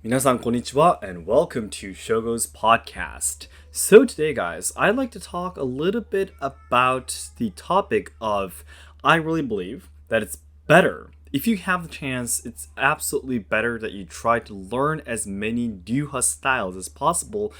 Minasan konnichiwa and welcome to Shogo's podcast. So today guys, I'd like to talk a little bit about the topic of I really believe that it's better. If you have the chance, it's absolutely better that you try to learn as many Ryuha styles as possible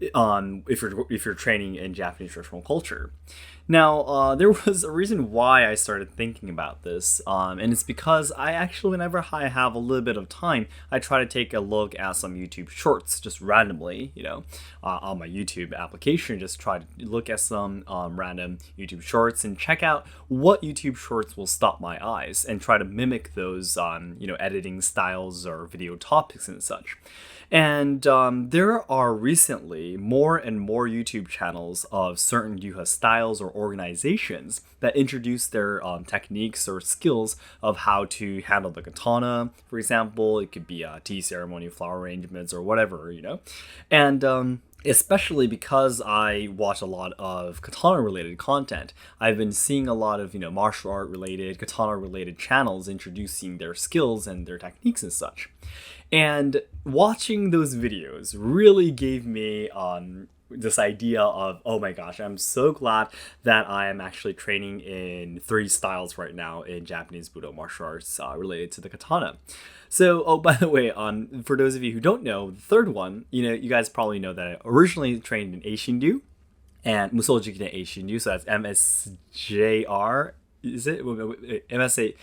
if you're training in Japanese traditional culture. Now, there was a reason why I started thinking about this, and it's because I actually, whenever I have a little bit of time, I try to take a look at some YouTube shorts just randomly, on my YouTube application. Just try to look at some random YouTube shorts and check out what YouTube shorts will stop my eyes, and try to mimic those, editing styles or video topics and such. And there are recently more and more YouTube channels of certain Ryuha styles or organizations that introduce their techniques or skills of how to handle the katana, for example. It could be tea ceremony, flower arrangements, or whatever, And especially because I watch a lot of katana related content, I've been seeing a lot of martial art related, katana related channels introducing their skills and their techniques and such. And watching those videos really gave me this idea of, oh my gosh, I'm so glad that I am actually training in 3 styles right now in Japanese Budo martial arts related to the katana. So, oh, by the way, for those of you who don't know, the third one, you guys probably know that I originally trained in Eishinryu and Musoji no Eishinryu, so that's MSJR. Is it MSER?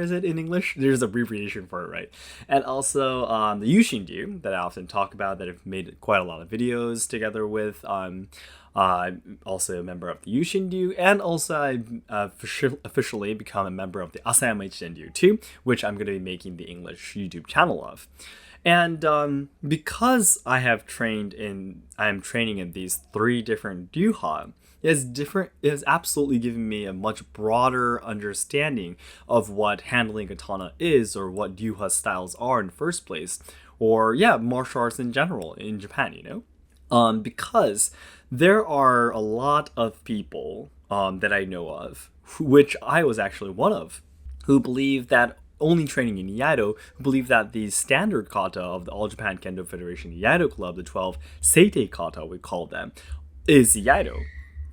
Is it in English? There's an abbreviation for it, right? And also the Yushinkan that I often talk about, that I've made quite a lot of videos together with. I'm also a member of the Yushinkan, and also I've officially become a member of the Asayama Ichidenryu too, which I'm going to be making the English YouTube channel of. And because I am training in these 3 different Ryuha, it has absolutely given me a much broader understanding of what handling katana is, or what Ryuha styles are in the first place, or martial arts in general in Japan, because there are a lot of people that I know of, which I was actually one of, who believe that only training in Iaido, who believe that the standard kata of the All Japan Kendo Federation Iaido Club, the 12 Seitei kata we call them, is Iaido.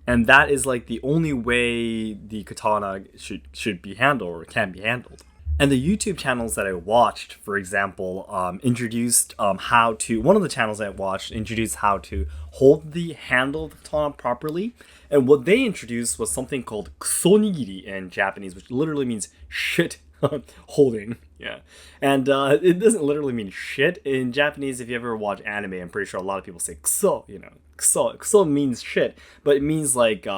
And that is like the only way the katana should be handled, or can be handled. And the YouTube channels that I watched, for example, introduced one of the channels I watched introduced how to hold the handle of the katana properly. And what they introduced was something called kusonigiri in Japanese, which literally means shit holding. Yeah. And it doesn't literally mean shit. In Japanese, if you ever watch anime, I'm pretty sure a lot of people say kuso, Kuso means shit, but it means like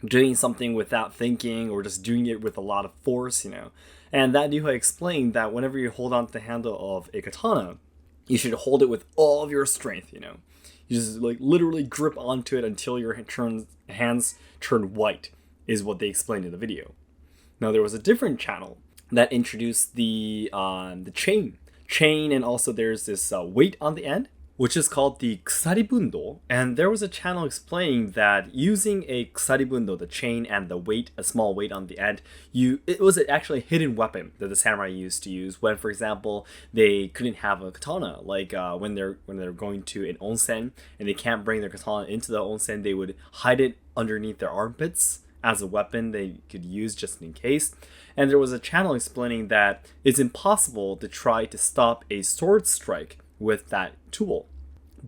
doing something without thinking, or just doing it with a lot of force, And that Ryuha explained that whenever you hold on to the handle of a katana, you should hold it with all of your strength, You just like literally grip onto it until your hands turn white, is what they explained in the video. Now there was a different channel that introduced the chain, and also there's this weight on the end, which is called the kusaribundo. And there was a channel explaining that using a kusaribundo, the chain and the weight, a small weight on the end, it was actually a hidden weapon that the samurai used to use when, for example, they couldn't have a katana. Like when they're going to an onsen and they can't bring their katana into the onsen, they would hide it underneath their armpits as a weapon they could use just in case. And there was a channel explaining that it's impossible to try to stop a sword strike with that tool.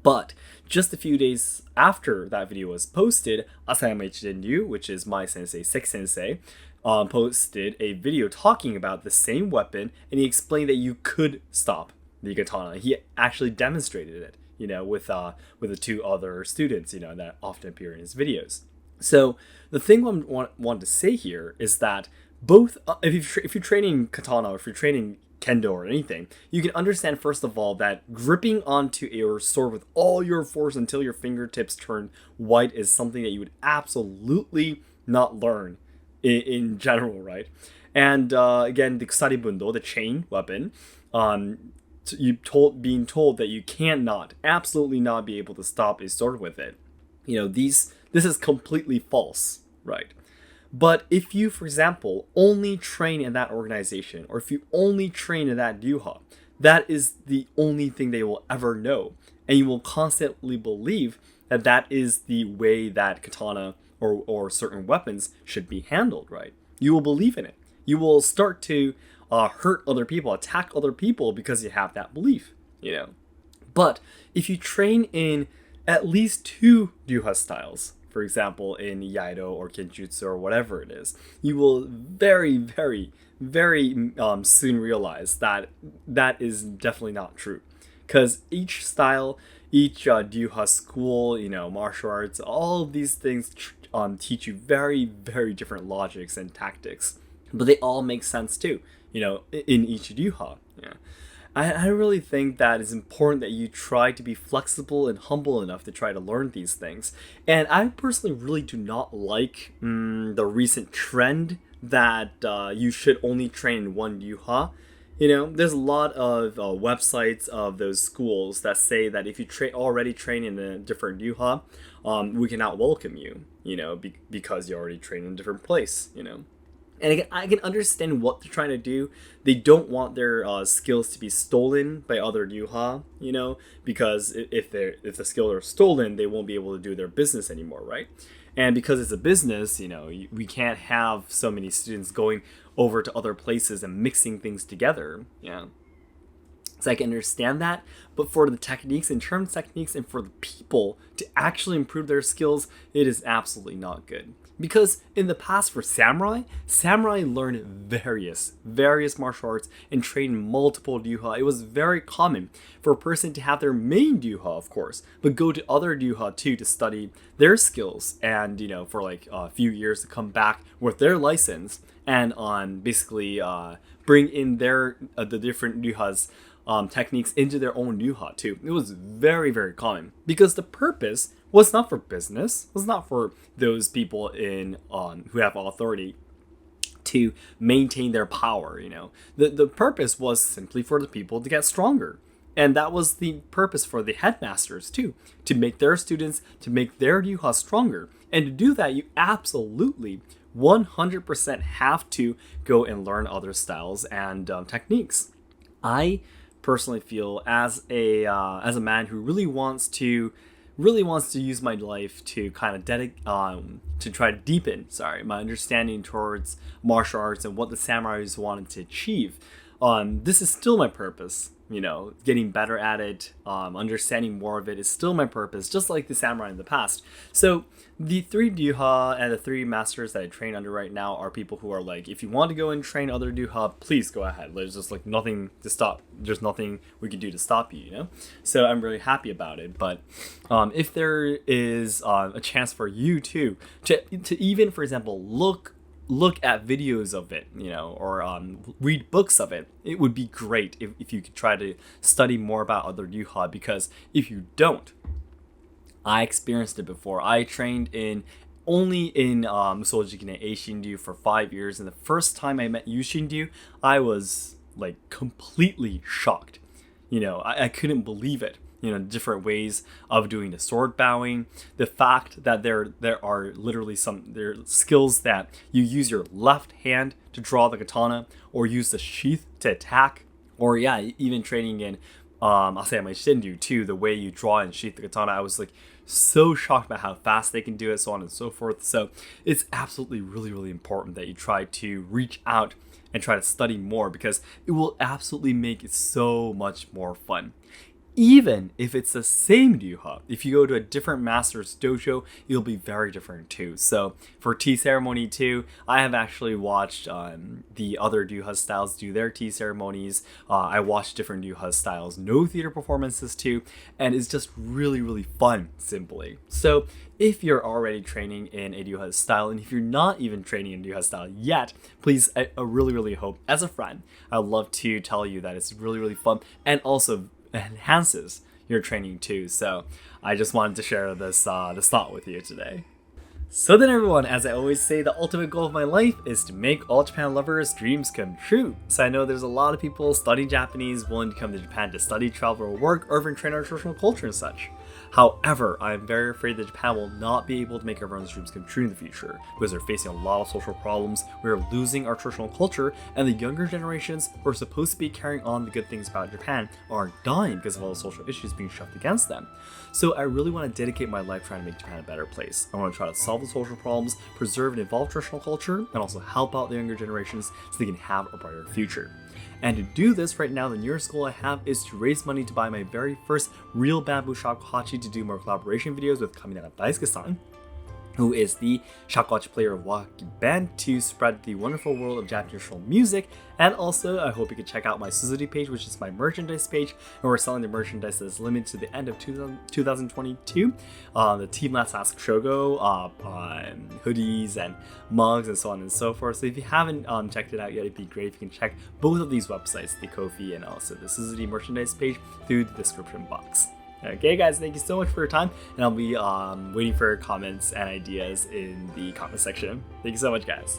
But just a few days after that video was posted, Asayama Ichidenryu, which is my sensei, Seki Sensei, posted a video talking about the same weapon, and he explained that you could stop the katana. He actually demonstrated it, with the 2 other students, that often appear in his videos. So the thing I want to say here is that both, if you're training katana, or if you're training kendo or anything, you can understand first of all that gripping onto your sword with all your force until your fingertips turn white is something that you would absolutely not learn in general, right? And again, the kusaribundo, the chain weapon, being told that you absolutely not be able to stop a sword with it. This is completely false, right? But if you, for example, only train in that organization, or if you only train in that Ryuha, that is the only thing they will ever know. And you will constantly believe that that is the way that katana or certain weapons should be handled, right? You will believe in it. You will start to hurt other people, attack other people because you have that belief, But if you train in at least 2 Ryuha styles, for example, in Iaido or Kenjutsu or whatever it is, you will very, very, very soon realize that that is definitely not true. Because each style, each Ryuha school, martial arts, all of these things teach you very, very different logics and tactics. But they all make sense too, in each Ryuha. Yeah. I really think that it's important that you try to be flexible and humble enough to try to learn these things. And I personally really do not like the recent trend that you should only train in one Ryuha. There's a lot of websites of those schools that say that if you already train in a different Ryuha, we cannot welcome you, because you already train in a different place, And again, I can understand what they're trying to do. They don't want their skills to be stolen by other Ryuha, because if the skills are stolen, they won't be able to do their business anymore, right? And because it's a business, we can't have so many students going over to other places and mixing things together, So I can understand that, but for the techniques, in terms of techniques, and for the people to actually improve their skills, it is absolutely not good. Because in the past for samurai learned various martial arts and trained multiple Ryuha. It was very common for a person to have their main Ryuha, of course, but go to other Ryuha too to study their skills and, for like a few years to come back with their license and basically bring in the different Ryuha's techniques into their own Ryuha too. It was very, very common because the purpose was not for business, was not for those people who have authority to maintain their power, The purpose was simply for the people to get stronger. And that was the purpose for the headmasters too, to make their students, to make their Ryuha stronger. And to do that, you absolutely 100% have to go and learn other styles and techniques. I personally feel as a man who really wants to use my life to kind of to try to deepen my understanding towards martial arts and what the samurais wanted to achieve. This is still my purpose. Getting better at it, understanding more of it is still my purpose, just like the samurai in the past. So the 3 Ryuha and the 3 masters that I train under right now are people who are like, if you want to go and train other Ryuha, please go ahead. There's just like nothing to stop. There's nothing we can do to stop you, So I'm really happy about it. But if there is a chance for you too to even, for example, look at videos of it, or read books of it, it would be great if you could try to study more about other Ryuha, because if you don't, I experienced it before. I trained only in Musashi and Eishinryu for 5 years, and the first time I met Yushinkan, I was like completely shocked. I couldn't believe it. Different ways of doing the sword bowing, the fact that there are literally there are skills that you use your left hand to draw the katana or use the sheath to attack, or even training in Asayama Shinryu too, the way you draw and sheath the katana. I was like so shocked by how fast they can do it, so on and so forth. So it's absolutely really, really important that you try to reach out and try to study more, because it will absolutely make it so much more fun. Even if it's the same Ryuha, if you go to a different master's dojo, it'll be very different too. So for tea ceremony too, I have actually watched the other Ryuha styles do their tea ceremonies. I watched different Ryuha styles, no theater performances too, and it's just really, really fun, simply. So if you're already training in a Ryuha style, and if you're not even training in Ryuha style yet, please, I really, really hope, as a friend, I'd love to tell you that it's really, really fun, and also enhances your training too. So I just wanted to share this thought with you today. So then everyone, as I always say, the ultimate goal of my life is to make all Japan lovers' dreams come true. So I know there's a lot of people studying Japanese, willing to come to Japan to study, travel, or work, or even train our traditional culture and such. However, I'm very afraid that Japan will not be able to make everyone's dreams come true in the future, because they're facing a lot of social problems, we are losing our traditional culture, and the younger generations who are supposed to be carrying on the good things about Japan are dying because of all the social issues being shoved against them. So I really want to dedicate my life trying to make Japan a better place. I want to try to solve the social problems, preserve and evolve traditional culture, and also help out the younger generations so they can have a brighter future. And to do this right now, the nearest goal I have is to raise money to buy my very first real bamboo shakuhachi to do more collaboration videos with Kaminara Daisuke-san, who is the shakuhachi player of Waki Band, to spread the wonderful world of Japanese traditional music. And also, I hope you can check out my Suzuki page, which is my merchandise page, and we're selling the merchandise that's limited to the end of 2022. The Team Let's Ask Shogo, hoodies and mugs and so on and so forth. So if you haven't checked it out yet, it'd be great if you can check both of these websites, the Ko-fi and also the Suzuki merchandise page, through the description box. Okay guys, thank you so much for your time, and I'll be waiting for your comments and ideas in the comment section. Thank you so much, guys.